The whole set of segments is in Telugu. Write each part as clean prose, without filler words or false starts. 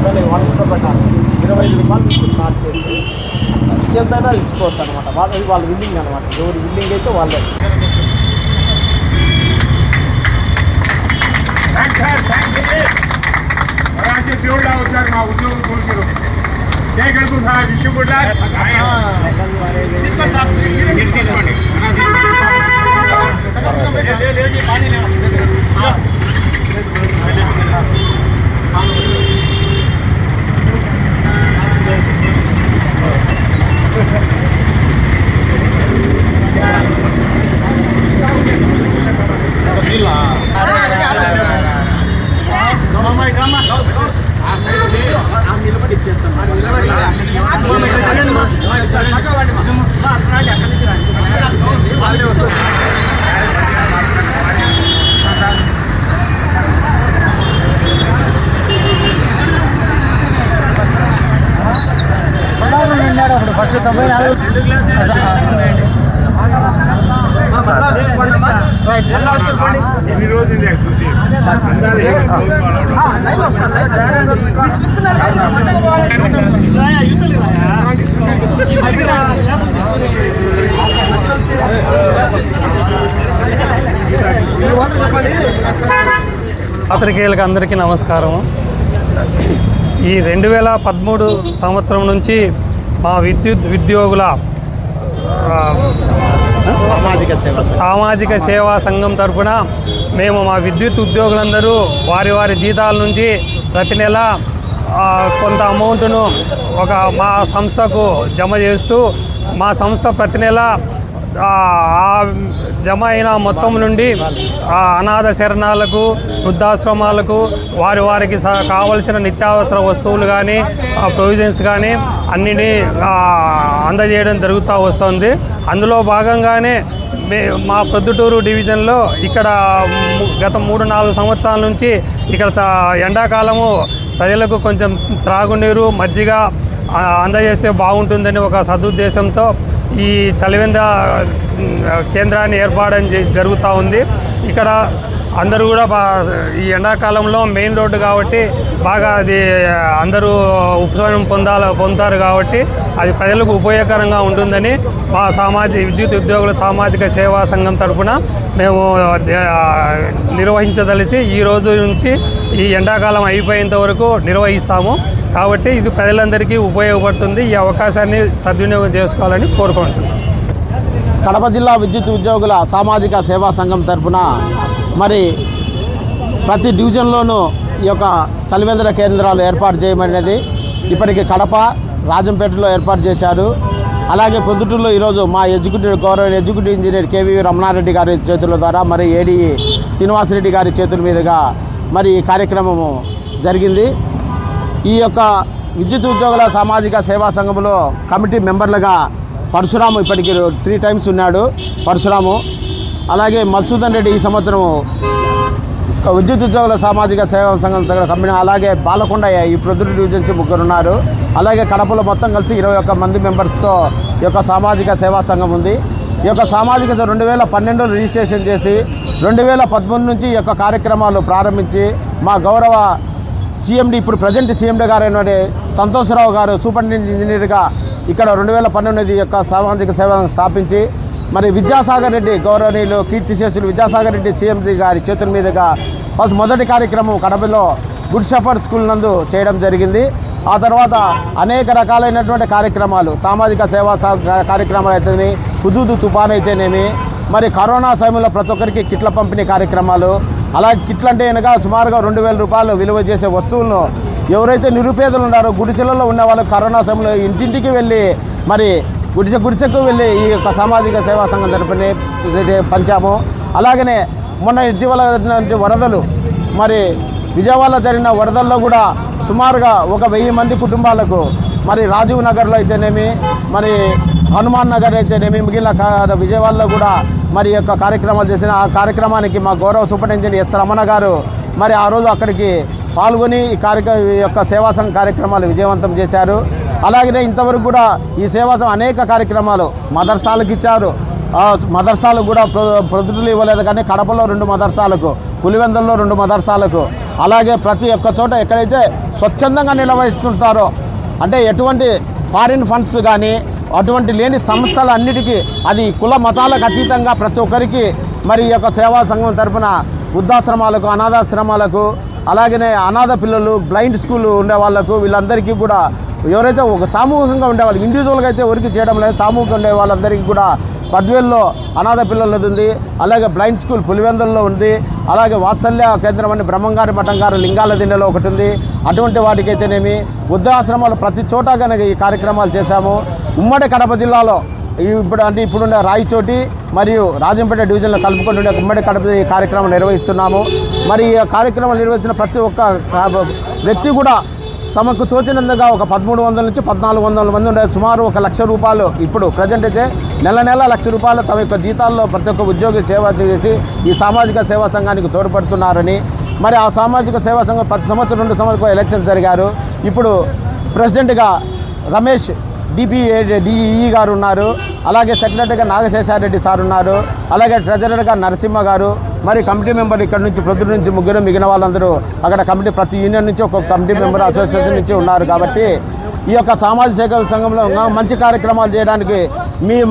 దాన్ని వనరులతో పెట్టాలి 25 రూపాయలు నుంచి స్టార్ట్ చేసి ఎంతైనా ఇచ్చుకోవచ్చు అనమాట. వాళ్ళ విల్లింగ్ అనమాట. ఎవరి విల్లింగ్ అయితే వాళ్ళే. మా ఉద్యోగం కోరుకున్నారు చేయగలుగు సార్ విషయం కూడా నిలబడి ఇచ్చేస్తాం. ఎన్ని రోజులు పాత్రికేయులకు అందరికీ నమస్కారం. ఈ 2013 సంవత్సరం నుంచి మా ఉద్యోగుల సామాజిక సేవా సంఘం తరఫున మేము మా విద్యుత్ ఉద్యోగులందరూ వారి వారి జీతాల నుంచి ప్రతి నెల కొంత అమౌంట్ను మా సంస్థకు జమ చేస్తూ మా సంస్థ ప్రతి నెల జమ అయిన మొత్తం నుండి అనాథ శరణాలకు, వృద్ధాశ్రమాలకు వారికి కావలసిన నిత్యావసర వస్తువులు కానీ ప్రొవిజన్స్ కానీ అన్నిటినీ అందజేయడం జరుగుతూ వస్తుంది. అందులో భాగంగానే మా ప్రొద్దుటూరు డివిజన్లో ఇక్కడ గత 3-4 సంవత్సరాల నుంచి ఇక్కడ ఎండాకాలము ప్రజలకు కొంచెం త్రాగునీరు, మజ్జిగ అందజేస్తే బాగుంటుందని ఒక సదుద్దేశంతో ఈ చలివేంద్ర కేంద్రాన్ని ఏర్పాటు జరుగుతూ ఉంది. ఇక్కడ అందరూ కూడా ఈ ఎండాకాలంలో మెయిన్ రోడ్డు కాబట్టి బాగా అది అందరూ ఉపశమనం పొందుతారు కాబట్టి అది ప్రజలకు ఉపయోగకరంగా ఉంటుందని మా విద్యుత్ ఉద్యోగుల సామాజిక సేవా సంఘం తరఫున మేము నిర్వహించదలిసి ఈ రోజు నుంచి ఈ ఎండాకాలం అయిపోయేంత వరకు నిర్వహిస్తాము. కాబట్టి ఇది ప్రజలందరికీ ఉపయోగపడుతుంది. ఈ అవకాశాన్ని సద్వినియోగం చేసుకోవాలని కోరుకుంటున్నాం. కడప జిల్లా విద్యుత్ ఉద్యోగుల సామాజిక సేవా సంఘం తరఫున మరి ప్రతి డివిజన్లోనూ ఈ యొక్క చలివేంద్ర కేంద్రాలు ఏర్పాటు చేయమనేది ఇప్పటికి కడప, రాజంపేటలో ఏర్పాటు చేశారు. అలాగే పొద్దుటూరులో ఈరోజు మా గౌరవ ఎగ్జిక్యూటివ్ ఇంజనీర్ కేవీ రమణారెడ్డి గారి చేతుల ద్వారా మరి ఏడీఈ శ్రీనివాసరెడ్డి గారి చేతుల మీదుగా మరి ఈ కార్యక్రమము జరిగింది. ఈ యొక్క విద్యుత్ ఉద్యోగుల సామాజిక సేవా సంఘంలో కమిటీ మెంబర్లుగా పరశురాము ఇప్పటికి 3 times ఉన్నాడు. పరశురాము, అలాగే మధుసూదన్ రెడ్డి ఈ సంవత్సరం విద్యుత్ ఉద్యోగుల సామాజిక సేవా సంఘం కమిటీ, అలాగే బాలకొండయ్య ఈ ప్రొద్దుటూరు డివిజన్ నుంచి 3 ఉన్నారు. అలాగే కడపలో మొత్తం కలిసి 21 మంది మెంబర్స్తో ఈ యొక్క సామాజిక సేవా సంఘం ఉంది. ఈ యొక్క సామాజిక 2012లో రిజిస్ట్రేషన్ చేసి 2013 నుంచి ఈ యొక్క కార్యక్రమాలు ప్రారంభించి మా గౌరవ సీఎండీ, ఇప్పుడు ప్రజెంట్ సీఎండీ గారు అయినటువంటి సంతోషరావు గారు సూపరింటెండెంట్ ఇంజనీర్గా ఇక్కడ 2018 యొక్క సామాజిక సేవను స్థాపించి మరి విద్యాసాగర్ రెడ్డి గౌరవనీయులు కీర్తిశేషులు విద్యాసాగర్ రెడ్డి సీఎండీ గారి చేతుల మీదుగా మొదటి కార్యక్రమం కడపలో గుడ్ షెఫర్డ్ స్కూల్ నందు చేయడం జరిగింది. ఆ తర్వాత అనేక రకాలైనటువంటి కార్యక్రమాలు, సామాజిక సేవా కార్యక్రమాలు అయితేనేమి, హుదూదు తుఫాన్ అయితేనేమి, మరి కరోనా సమయంలో ప్రతి ఒక్కరికి కిట్ల పంపిణీ కార్యక్రమాలు, అలాగే కిట్లు అంటే కనుక సుమారుగా 2000 రూపాయలు విలువ చేసే వస్తువులను ఎవరైతే నిరుపేదలు ఉన్నారో గుడిసెలలో ఉన్న వాళ్ళు కరోనా సమయంలో ఇంటింటికి వెళ్ళి మరి గుడిసెకు వెళ్ళి ఈ యొక్క సామాజిక సేవా సంఘం తరపున పంచాము. అలాగనే మొన్న ఇటీవల వరదలు, మరి విజయవాడలో జరిగిన వరదల్లో కూడా సుమారుగా 1000 మంది కుటుంబాలకు మరి రాజీవ్ నగర్లో అయితేనేమి, మరి హనుమాన్ నగర్ అయితేనేమి, మిగిలిన విజయవాడలో కూడా మరి యొక్క కార్యక్రమాలు చేసిన ఆ కార్యక్రమానికి మా గౌరవ సూపరింటెండెంట్ ఎస్ రమణ గారు మరి ఆ రోజు అక్కడికి పాల్గొని ఈ యొక్క సేవా సంఘ కార్యక్రమాలు విజయవంతం చేశారు. అలాగనే ఇంతవరకు కూడా ఈ సేవా సంఘం అనేక కార్యక్రమాలు మదర్సాలకు ఇచ్చారు. మదర్సాలకు కూడా ప్రొద్దుటూరులో ఇవ్వలేదు, కానీ కడపలో 2 మదర్సాలకు, పులివెందుల్లో 2 మదర్సాలకు, అలాగే ప్రతి ఒక్క చోట ఎక్కడైతే స్వచ్ఛందంగా నిర్వహిస్తుంటారో అంటే ఎటువంటి ఫారిన్ ఫండ్స్ కానీ అటువంటి లేని సంస్థలన్నిటికీ అది కుల మతాలకు అతీతంగా ప్రతి ఒక్కరికి మరి ఈ యొక్క సేవా సంఘం తరఫున వృద్ధాశ్రమాలకు అనాథాశ్రమాలకు అలాగనే అనాథ పిల్లలు బ్లైండ్ స్కూల్ ఉండే వాళ్ళకు వీళ్ళందరికీ కూడా ఎవరైతే ఒక సామూహికంగా ఉండేవాళ్ళు ఇండివిజువల్గా అయితే ఎవరికి చేయడం లేదు సామూహికంగా ఉండే వాళ్ళందరికీ కూడా పద్వేల్లో అనాథ పిల్లలది ఉంది అలాగే బ్లైండ్ స్కూల్ పులివెందుల్లో ఉంది అలాగే వాత్సల్య కేంద్రం అని బ్రహ్మంగారి మఠం గారు లింగాల దిండలో ఒకటి ఉంది అటువంటి వాటికైతేనేమి వృద్ధాశ్రమాలు ప్రతి చోట కనుక ఈ కార్యక్రమాలు చేశాము ఉమ్మడి కడప జిల్లాలో ఇప్పుడున్న రాయచోటి మరియు రాజంపేట డివిజన్లో కలుపుకుంటుండే ఉమ్మడి కడప ఈ కార్యక్రమం నిర్వహిస్తున్నాము మరి ఈ కార్యక్రమం నిర్వహించిన ప్రతి ఒక్క వ్యక్తి కూడా తమకు తోచినందుగా ఒక 1300 నుంచి 1400 మంది ఉండే సుమారు 1 లక్ష రూపాయలు ఇప్పుడు ప్రజెంట్ అయితే నెల 1 లక్ష రూపాయలు తమ యొక్క జీతాల్లో ప్రతి ఒక్క ఉద్యోగి సేవ చేసి ఈ సామాజిక సేవా సంఘానికి తోడ్పడుతున్నారని మరి ఆ సామాజిక సేవా సంఘం 10 సంవత్సరం 2 సంవత్సరాలు ఎలక్షన్ జరిగారు ఇప్పుడు ప్రెసిడెంట్గా రమేష్ డిఈ గారు ఉన్నారు అలాగే సెక్రటరీగా నాగశేషారెడ్డి సార్ ఉన్నారు అలాగే ట్రెజరర్గా నరసింహ గారు మరి కమిటీ మెంబర్ ఇక్కడ నుంచి ప్రొద్దున నుంచి ముగ్గురు మిగిలిన వాళ్ళందరూ అక్కడ కమిటీ ప్రతి యూనియన్ నుంచి ఒక్కొక్క కమిటీ మెంబర్ అసోసియేషన్ నుంచి ఉన్నారు కాబట్టి ఈ యొక్క సామాజిక సేవా సంఘంలో మంచి కార్యక్రమాలు చేయడానికి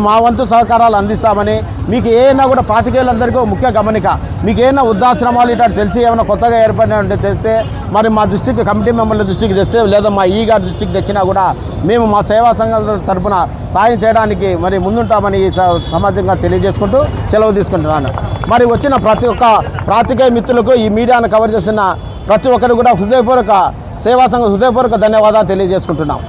మా వంతు సహకారాలు అందిస్తామని మీకు ఏమైనా కూడా పాతికేయులందరికీ ముఖ్య గమనిక మీకు ఏమైనా వృద్ధాశ్రమాలు ఇట్లా తెలిసి ఏమైనా కొత్తగా ఏర్పడిన ఉంటే తెలిస్తే మరి మా దృష్టికి కమిటీ మెంబర్ల దృష్టికి తెస్తే లేదా మా ఈ గారి దృష్టికి తెచ్చినా కూడా మేము మా సేవా సంఘం తరఫున సాయం చేయడానికి మరి ముందుంటామని ఈ సమాజంగా తెలియజేసుకుంటూ సెలవు తీసుకుంటున్నాను. మరి వచ్చిన ప్రతి ఒక్క పాత్రికేయ మిత్రులకు ఈ మీడియాను కవర్ చేస్తున్న ప్రతి ఒక్కరు కూడా హృదయపూర్వక సేవా సంఘం హృదయపూర్వక ధన్యవాదాలు తెలియజేసుకుంటున్నాం.